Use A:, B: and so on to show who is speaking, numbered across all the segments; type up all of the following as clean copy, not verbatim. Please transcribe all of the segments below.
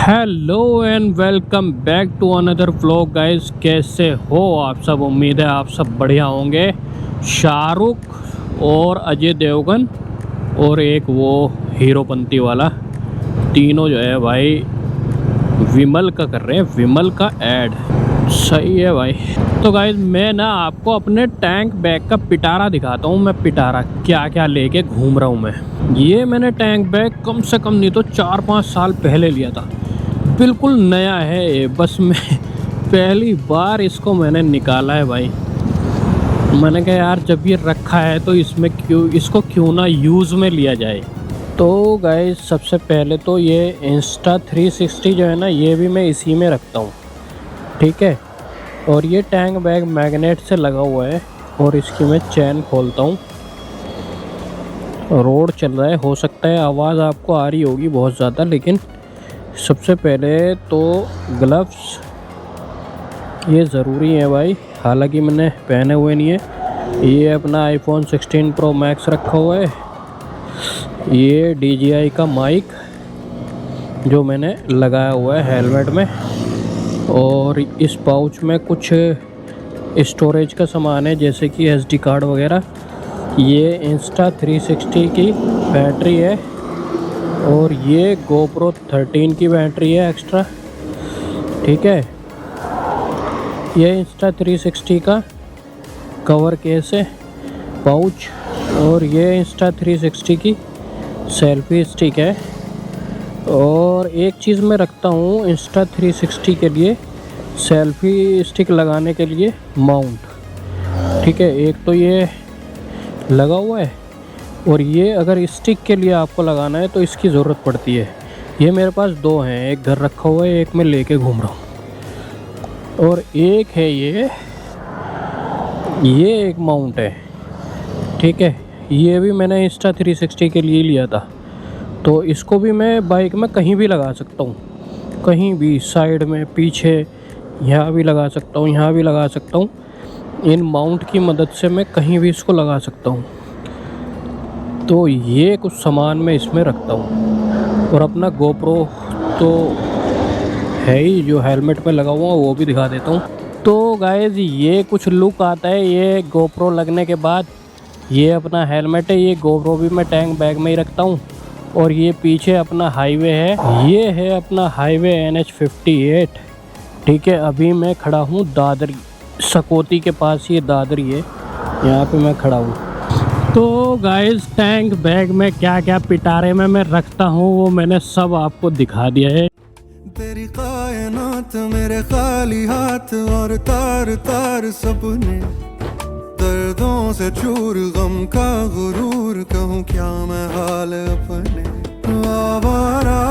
A: Hello and welcome back to another vlog guys. कैसे हो आप सब? उम्मीद है आप सब बढ़िया होंगे। शाहरुख और अजय देवगन और एक वो हीरोपंती वाला, तीनों जो है भाई विमल का कर रहे हैं, विमल का ऐड। सही है भाई। तो गाइस मैं ना आपको अपने टैंक बैग का पिटारा दिखाता हूँ। मैं पिटारा क्या क्या लेके घूम रहा हूँ। ये मैंने टैंक बैग कम से कम नहीं तो 4-5 साल पहले लिया था। बिल्कुल नया है ये, बस मैं पहली बार इसको मैंने निकाला है भाई। मैंने कहा यार जब ये रखा है तो इसको क्यों ना यूज़ में लिया जाए। तो गाइस सबसे पहले तो ये Insta360 जो है ना, ये भी मैं इसी में रखता हूँ, ठीक है। और ये टैंक बैग मैग्नेट से लगा हुआ है और इसकी मैं चैन खोलता हूँ। रोड चल रहा है, हो सकता है आवाज़ आपको आ रही होगी बहुत ज़्यादा, लेकिन सबसे पहले तो ग्लव्स ये ज़रूरी है भाई। हालांकि मैंने पहने हुए नहीं है। ये अपना iPhone 16 Pro Max रखा हुआ है। ये DJI का माइक जो मैंने लगाया हुआ है हेलमेट में। और इस पाउच में कुछ स्टोरेज का सामान है, जैसे कि SD कार्ड वगैरह। ये Insta360 की बैटरी है और ये GoPro 13 की बैटरी है एक्स्ट्रा, ठीक है। ये Insta360 का कवर केस है, पाउच। और ये Insta360 की सेल्फी स्टिक है। और एक चीज़ मैं रखता हूँ Insta360 के लिए, सेल्फी स्टिक लगाने के लिए माउंट, ठीक है। एक तो ये लगा हुआ है और ये अगर स्टिक के लिए आपको लगाना है तो इसकी ज़रूरत पड़ती है। ये मेरे पास दो हैं, एक घर रखा हुआ है, एक मैं लेके घूम रहा हूँ। और एक है ये एक माउंट है, ठीक है। ये भी मैंने Insta360 के लिए लिया था। तो इसको भी मैं बाइक में कहीं भी लगा सकता हूँ, कहीं भी, साइड में, पीछे, यहाँ भी लगा सकता हूँ, यहाँ भी लगा सकता हूँ। इन माउंट की मदद से मैं कहीं भी इसको लगा सकता हूँ। तो ये कुछ सामान मैं इसमें रखता हूँ। और अपना GoPro तो है ही जो हेलमेट में लगा हुआ, वो भी दिखा देता हूँ। तो गाइस ये कुछ लुक आता है ये GoPro लगने के बाद। ये अपना हेलमेट है, ये GoPro भी मैं टैंक बैग में ही रखता हूँ। और ये पीछे अपना हाईवे है, ये है अपना हाईवे NH58, ठीक है। अभी मैं खड़ा हूँ दादरी, सकौती के पास, ये दादरी है, यहाँ पे मैं खड़ा हूँ। तो गाइस टैंक बैग में क्या क्या पिटारे में मैं रखता हूँ वो मैंने सब आपको दिखा दिया है।
B: तेरी कायनात मेरे खाली हाथ और तार तार सपने, दर्दों से चूर गम का गुरूर, कहूँ क्या मैं हाल अपने। आवारा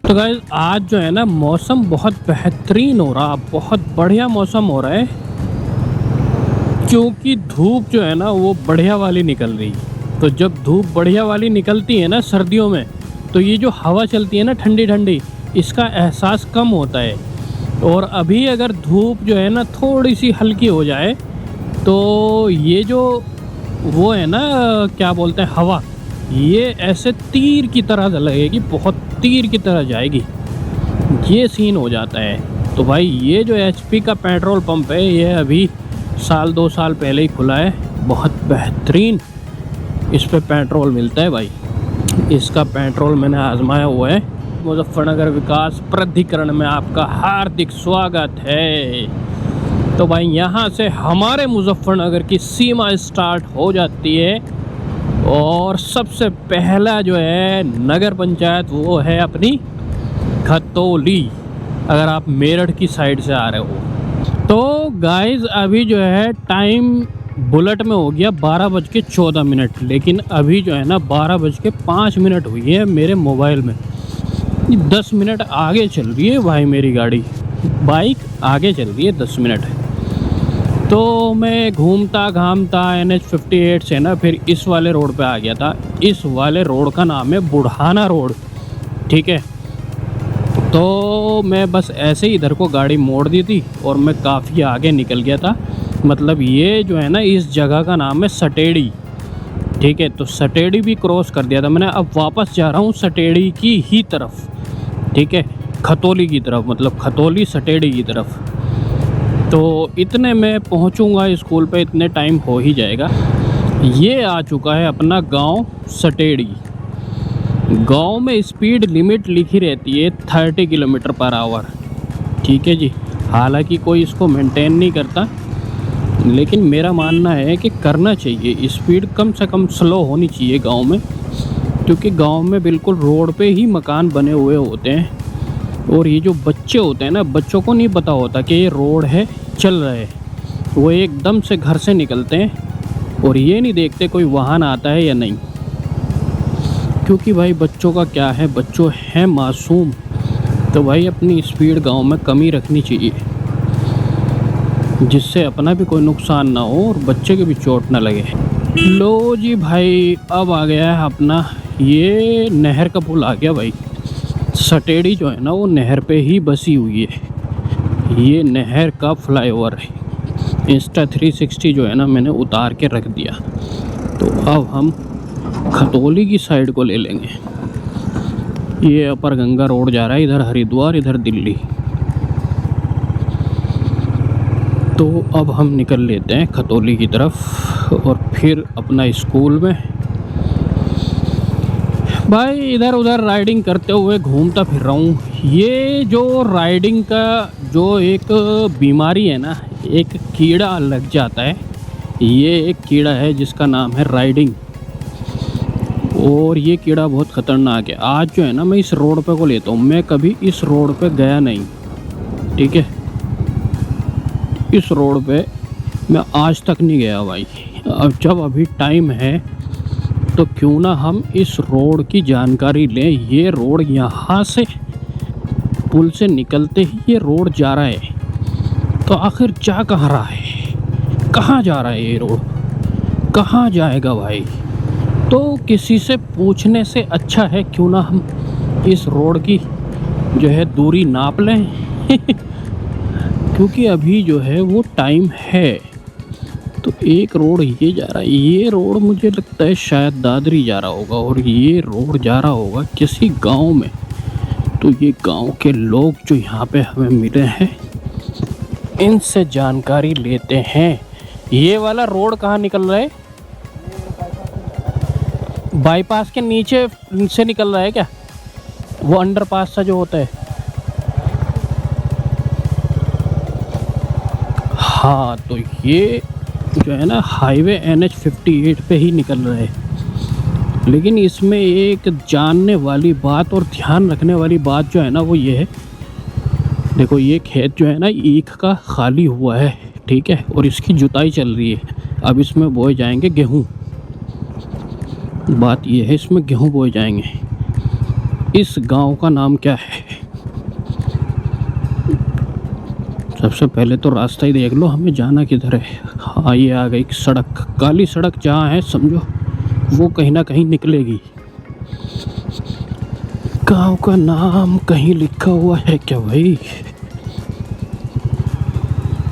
A: तो गाइस आज जो है ना मौसम बहुत बेहतरीन हो रहा, बहुत बढ़िया मौसम हो रहा है, क्योंकि धूप जो है ना वो बढ़िया वाली निकल रही। तो जब धूप बढ़िया वाली निकलती है ना सर्दियों में, तो ये जो हवा चलती है ना ठंडी ठंडी, इसका एहसास कम होता है। और अभी अगर धूप जो है ना थोड़ी सी हल्की हो जाए तो ये जो वो है ना, क्या बोलते हैं, हवा, ये ऐसे तीर की तरह लगेगी, बहुत तीर की तरह जाएगी। ये सीन हो जाता है। तो भाई ये जो HP का पेट्रोल पंप है, ये अभी 1-2 साल पहले ही खुला है। बहुत बेहतरीन इस पे पेट्रोल मिलता है भाई। इसका पेट्रोल मैंने आजमाया हुआ है। मुजफ्फरनगर विकास प्राधिकरण में आपका हार्दिक स्वागत है। तो भाई यहाँ से हमारे मुजफ्फरनगर की सीमा स्टार्ट हो जाती है। और सबसे पहला जो है नगर पंचायत वो है अपनी खतौली, अगर आप मेरठ की साइड से आ रहे हो। तो गाइस अभी जो है टाइम बुलेट में हो गया 12:14, लेकिन अभी जो है ना 12:05 हुई है मेरे मोबाइल में। 10 मिनट आगे चल रही है भाई मेरी गाड़ी, बाइक आगे चल रही है 10 मिनट। तो मैं घूमता घामता NH58 से ना फिर इस वाले रोड पे आ गया था। इस वाले रोड का नाम है बुढ़ाना रोड, ठीक है। तो मैं बस ऐसे ही इधर को गाड़ी मोड़ दी थी और मैं काफ़ी आगे निकल गया था। मतलब ये जो है ना, इस जगह का नाम है सटेड़ी। ठीक है, तो सटेड़ी भी क्रॉस कर दिया था मैंने। अब वापस जा रहा हूँ सटेड़ी की ही तरफ। ठीक है, खतौली की तरफ, मतलब खतौली सटेड़ी की तरफ। तो इतने में पहुँचूँगा स्कूल पे, इतने टाइम हो ही जाएगा। ये आ चुका है अपना गांव सटेड़ी। गांव में स्पीड लिमिट लिखी रहती है 30 किलोमीटर पर आवर। ठीक है जी, हालांकि कोई इसको मेंटेन नहीं करता, लेकिन मेरा मानना है कि करना चाहिए। स्पीड कम से कम स्लो होनी चाहिए गांव में, क्योंकि गांव में बिल्कुल रोड पे ही मकान बने हुए होते हैं। और ये जो बच्चे होते हैं ना, बच्चों को नहीं पता होता कि ये रोड है, चल रहे। वो एकदम से घर से निकलते हैं और ये नहीं देखते कोई वाहन आता है या नहीं, क्योंकि भाई बच्चों का क्या है, बच्चों हैं मासूम। तो भाई अपनी स्पीड गांव में कम ही रखनी चाहिए, जिससे अपना भी कोई नुकसान ना हो और बच्चे की भी चोट ना लगे। लो जी भाई, अब आ गया है अपना ये नहर का पुल आ गया भाई। सटेड़ी जो है ना, वो नहर पे ही बसी हुई है। ये नहर का फ्लाईओवर है। इंस्टा 360 जो है ना, मैंने उतार के रख दिया। तो अब हम खतौली की साइड को ले लेंगे। ये अपर गंगा रोड जा रहा है, इधर हरिद्वार, इधर दिल्ली। तो अब हम निकल लेते हैं खतौली की तरफ और फिर अपना स्कूल में। भाई इधर उधर राइडिंग करते हुए घूमता फिर रहा हूँ। ये जो राइडिंग का जो एक बीमारी है ना, एक कीड़ा लग जाता है। ये एक कीड़ा है जिसका नाम है राइडिंग, और ये कीड़ा बहुत ख़तरनाक है। आज जो है ना, मैं इस रोड पे को लेता हूँ। मैं कभी इस रोड पे गया नहीं, ठीक है, इस रोड पे मैं आज तक नहीं गया भाई। अब जब अभी टाइम है तो क्यों ना हम इस रोड की जानकारी लें। ये रोड यहाँ से पुल से निकलते ही ये रोड जा रहा है, तो आखिर जा कहाँ रहा है, कहाँ जा रहा है ये रोड, कहाँ जाएगा भाई। तो किसी से पूछने से अच्छा है क्यों ना हम इस रोड की जो है दूरी नाप लें क्योंकि अभी जो है वो टाइम है। तो एक रोड ये जा रहा है, ये रोड मुझे लगता है शायद दादरी जा रहा होगा, और ये रोड जा रहा होगा किसी गांव में। तो ये गांव के लोग जो यहाँ पे हमें मिले हैं, इनसे जानकारी लेते हैं। ये वाला रोड कहाँ निकल रहा है? बाईपास के नीचे से निकल रहा है क्या? वो अंडरपास सा जो होता है। हाँ, तो ये जो है ना हाईवे NH 58 पे ही निकल रहा है। लेकिन इसमें एक जानने वाली बात और ध्यान रखने वाली बात जो है ना, वो ये है, देखो ये खेत जो है ना ईख का खाली हुआ है, ठीक है, और इसकी जुताई चल रही है। अब इसमें बोए जाएंगे गेहूँ। बात ये है, इसमें गेहूँ बोए जाएंगे। इस गांव का नाम क्या है? सबसे पहले तो रास्ता ही देख लो, हमें जाना किधर है। हाँ, ये आ गई सड़क, काली सड़क जहाँ है समझो वो कहीं ना कहीं निकलेगी। गांव का नाम कहीं लिखा हुआ है क्या भाई?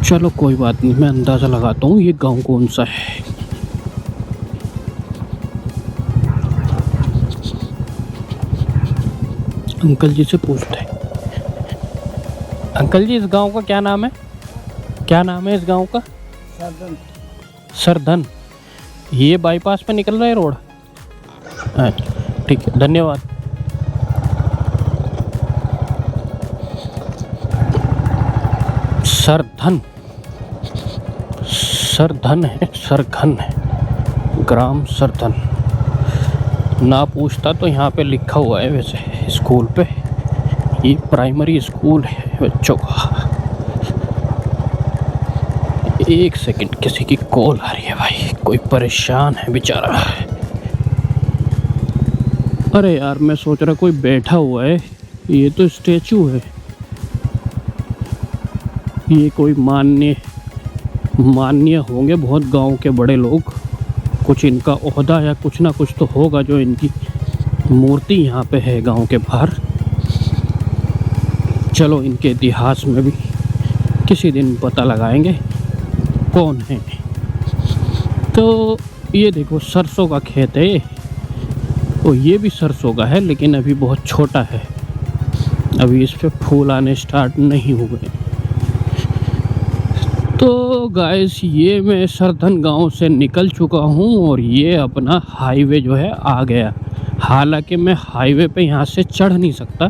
A: चलो कोई बात नहीं, मैं अंदाज़ा लगाता हूँ ये गांव कौन सा है। अंकल जी से पूछते हैं। अंकल जी, इस गांव का क्या नाम है? क्या नाम है इस गांव का?
C: सरधन।
A: सरधन। ये बाईपास पे निकल रहा है रोड? अच्छा ठीक है, धन्यवाद। सरधन, सरधन है, सरधन है, ग्राम सरधन। ना पूछता तो यहाँ पे लिखा हुआ है वैसे स्कूल पे। ये प्राइमरी स्कूल है बच्चों का। एक सेकंड, किसी की कॉल आ रही है भाई, कोई परेशान है बेचारा। अरे यार, मैं सोच रहा कोई बैठा हुआ है, ये तो स्टैचू है। ये कोई मान्य होंगे बहुत गांव के बड़े लोग, कुछ इनका ओहदा या कुछ ना कुछ तो होगा जो इनकी मूर्ति यहाँ पे है गांव के बाहर। चलो इनके इतिहास में भी किसी दिन पता लगाएंगे। कौन है। तो ये देखो सरसों का खेत है और ये भी सरसों का है, लेकिन अभी बहुत छोटा है, अभी इस पे फूल आने स्टार्ट नहीं हुए। तो गाइस ये मैं सरधन गांव से निकल चुका हूं और ये अपना हाईवे जो है आ गया। हालांकि मैं हाईवे पे यहाँ से चढ़ नहीं सकता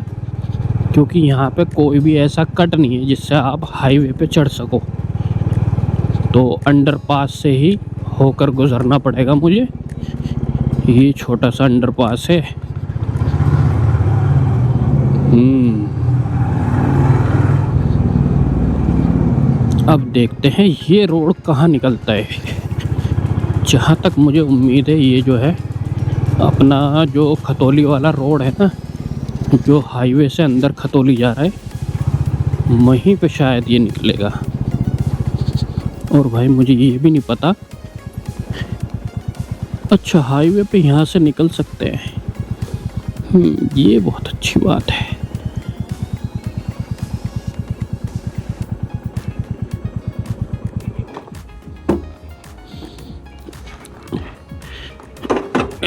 A: क्योंकि यहाँ पे कोई भी ऐसा कट नहीं है जिससे आप हाईवे पे चढ़ सको, तो अंडरपास से ही होकर गुजरना पड़ेगा मुझे। ये छोटा सा अंडरपास है। अब देखते हैं ये रोड कहाँ निकलता है। जहाँ तक मुझे उम्मीद है ये जो है अपना जो खतौली वाला रोड है ना, जो हाईवे से अंदर खतौली जा रहा है, वहीं पे शायद ये निकलेगा। और भाई मुझे ये भी नहीं पता, अच्छा हाईवे पे यहाँ से निकल सकते हैं। ये बहुत अच्छी बात है।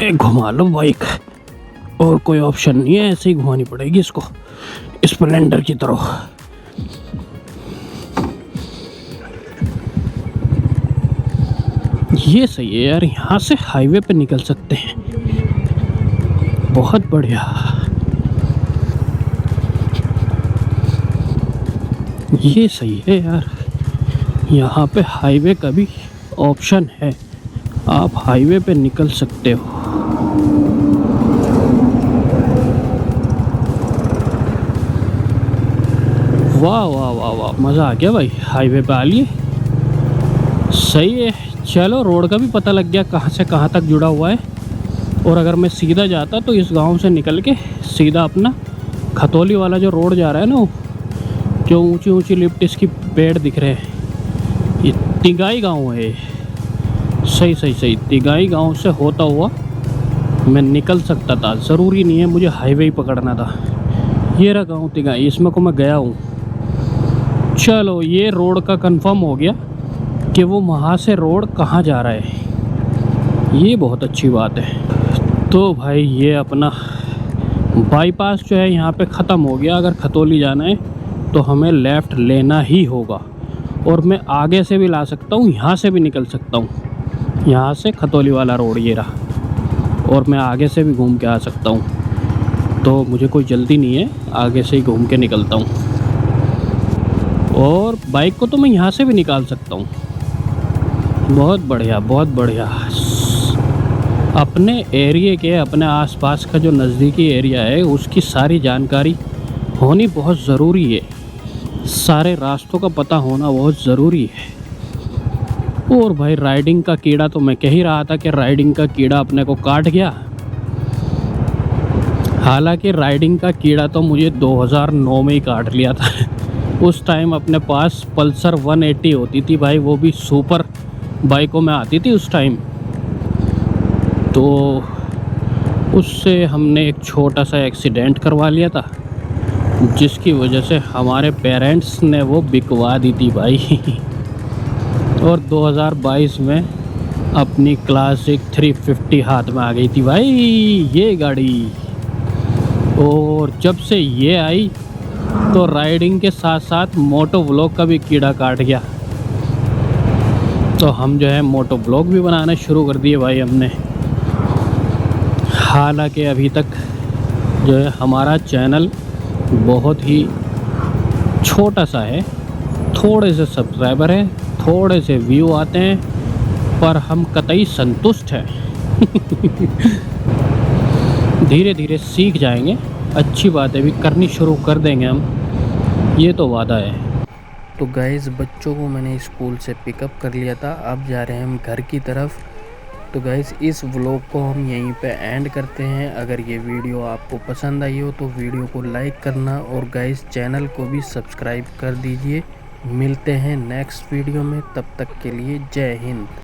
A: घुमा लो बाइक, और कोई ऑप्शन नहीं है, ऐसे ही घुमानी पड़ेगी इसको स्प्लेंडर की तरह। ये सही है यार, यहाँ से हाईवे पे निकल सकते हैं, बहुत बढ़िया। ये सही है यार, यहाँ पे हाईवे का भी ऑप्शन है, आप हाईवे पे निकल सकते हो। वाह वाह वाह वाह, मज़ा आ गया भाई, हाईवे पे आ लिए। सही है, चलो रोड का भी पता लग गया कहाँ से कहाँ तक जुड़ा हुआ है। और अगर मैं सीधा जाता तो इस गांव से निकल के सीधा अपना खतौली वाला जो रोड जा रहा है ना, जो ऊंची ऊंची लिफ्ट इसकी पेड़ दिख रहे हैं, ये तिगाई गांव है। सही सही सही, तिगाई गांव से होता हुआ मैं निकल सकता था, ज़रूरी नहीं है मुझे हाईवे ही पकड़ना था। ये रहा गाँव तिगाई, इसमें को मैं गया हूँ। चलो ये रोड का कंफर्म हो गया कि वो वहाँ से रोड कहाँ जा रहा है, ये बहुत अच्छी बात है। तो भाई ये अपना बाईपास जो है यहाँ पे ख़त्म हो गया। अगर खतौली जाना है तो हमें लेफ़्ट लेना ही होगा, और मैं आगे से भी ला सकता हूँ, यहाँ से भी निकल सकता हूँ। यहाँ से खतौली वाला रोड ये रहा, और मैं आगे से भी घूम के आ सकता हूँ, तो मुझे कोई जल्दी नहीं है, आगे से ही घूम के निकलता हूँ। और बाइक को तो मैं यहाँ से भी निकाल सकता हूँ। बहुत बढ़िया बहुत बढ़िया। अपने एरिए के, अपने आसपास का जो नज़दीकी एरिया है उसकी सारी जानकारी होनी बहुत ज़रूरी है, सारे रास्तों का पता होना बहुत ज़रूरी है। और भाई राइडिंग का कीड़ा, तो मैं कह ही रहा था कि राइडिंग का कीड़ा अपने को काट गया। हालांकि राइडिंग का कीड़ा तो मुझे 2009 में ही काट लिया था। उस टाइम अपने पास पल्सर 180 होती थी भाई, वो भी सुपर बाइकों में आती थी उस टाइम। तो उससे हमने एक छोटा सा एक्सीडेंट करवा लिया था, जिसकी वजह से हमारे पेरेंट्स ने वो बिकवा दी थी भाई। और 2022 में अपनी क्लासिक 350 हाथ में आ गई थी भाई ये गाड़ी। और जब से ये आई तो राइडिंग के साथ साथ मोटो व्लॉग का भी कीड़ा काट गया, तो हम जो है मोटो व्लॉग भी बनाना शुरू कर दिए भाई हमने। हालांकि अभी तक जो है हमारा चैनल बहुत ही छोटा सा है, थोड़े से सब्सक्राइबर हैं, थोड़े से व्यू आते हैं, पर हम कतई संतुष्ट हैं। धीरे धीरे सीख जाएंगे, अच्छी बात है, भी करनी शुरू कर देंगे हम, ये तो वादा है।
C: तो गाइस बच्चों को मैंने स्कूल से पिकअप कर लिया था, अब जा रहे हैं हम घर की तरफ। तो गाइस इस व्लॉग को हम यहीं पे एंड करते हैं। अगर ये वीडियो आपको पसंद आई हो तो वीडियो को लाइक करना, और गाइस चैनल को भी सब्सक्राइब कर दीजिए। मिलते हैं नेक्स्ट वीडियो में, तब तक के लिए जय हिंद।